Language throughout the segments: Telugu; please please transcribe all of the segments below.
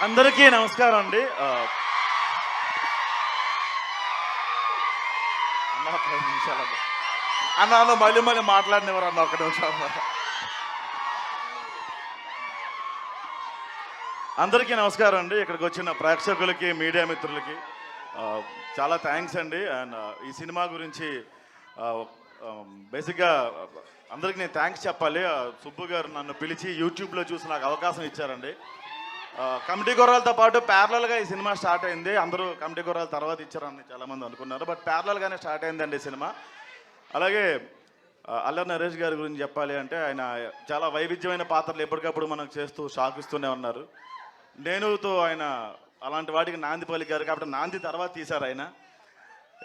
అందరికీ నమస్కారం అండి. అన్న 10 నిమిషాలు అన్న మళ్ళీ మాట్లాడినవారు అన్న 1 నిమిషం. అందరికీ నమస్కారం అండి. ఇక్కడికి వచ్చిన ప్రేక్షకులకి, మీడియా మిత్రులకి చాలా థ్యాంక్స్ అండి. అండ్ ఈ సినిమా గురించి బేసిక్గా అందరికీ నేను థ్యాంక్స్ చెప్పాలి. సుబ్బు గారు నన్ను పిలిచి యూట్యూబ్లో చూసి నాకు అవకాశం ఇచ్చారండి. కమిటీ గుర్రాలతో పాటు ప్యారలల్గా ఈ సినిమా స్టార్ట్ అయింది. అందరూ కమిటీ గుర్రాల తర్వాత ఇచ్చారని చాలామంది అనుకున్నారు, బట్ ప్యారలల్గానే స్టార్ట్ అయిందండి ఈ సినిమా. అలాగే అల్లరి నరేష్ గారి గురించి చెప్పాలి అంటే ఆయన చాలా వైవిధ్యమైన పాత్రలు ఎప్పటికప్పుడు మనకు చేస్తూ షాక్ ఇస్తూనే ఉన్నారు. నేనుతో ఆయన అలాంటి వాటికి నాంది పలికారు కాబట్టి నాంది తర్వాత తీశారు ఆయన.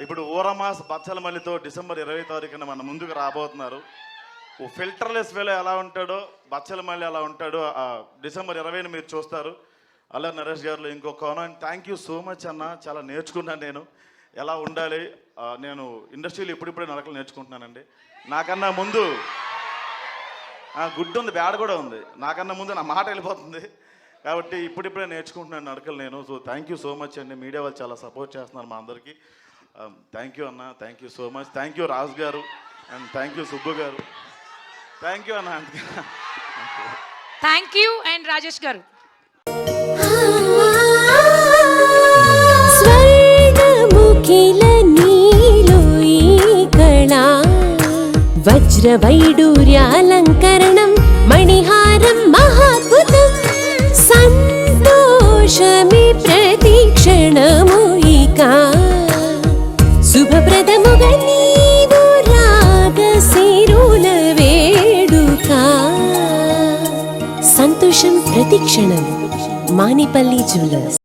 ఇప్పుడు ఊరమాస్ బచ్చలమల్లితో డిసెంబర్ 20 తారీఖున మన ముందుకు రాబోతున్నారు. ఓ ఫిల్టర్లెస్ వేలో ఎలా ఉంటాడో బచ్చలమల్లి అలా ఉంటాడో డిసెంబర్ 20ని మీరు చూస్తారు. అల్లరి నరేష్ గారిలో ఇంకో కోణం. థ్యాంక్ యూ సో మచ్ అన్న. చాలా నేర్చుకున్నాను నేను ఎలా ఉండాలి. నేను ఇండస్ట్రీలో ఇప్పుడిప్పుడే నడకలు నేర్చుకుంటున్నానండి. నాకన్నా ముందు గుడ్డు ఉంది, బ్యాడ్ కూడా ఉంది. నాకన్నా ముందు నా మాట వెళ్ళిపోతుంది కాబట్టి ఇప్పుడిప్పుడే నేర్చుకుంటున్నాను నడకలు నేను. So thank you so much అండి. మీడియా వాళ్ళు చాలా సపోర్ట్ చేస్తున్నారు మా అందరికీ. థ్యాంక్ యూ అన్న. Thank you so much. Thank you Raju గారు అండ్ థ్యాంక్ యూ సుబ్బు గారు. థ్యాంక్ యూ అన్న. థ్యాంక్ యూ అండ్ రాజేష్ గారు. వజ్రవైడూర్యాలంకరణం మణిహారం మహాద్భుతం సంతోషమి ప్రతిక్షణము ఇక శుభప్రదముగా నీవు రాగసిరుల వేడుక సంతోషం ప్రతిక్షణం మానిపల్లి జ్యువెలర్స్.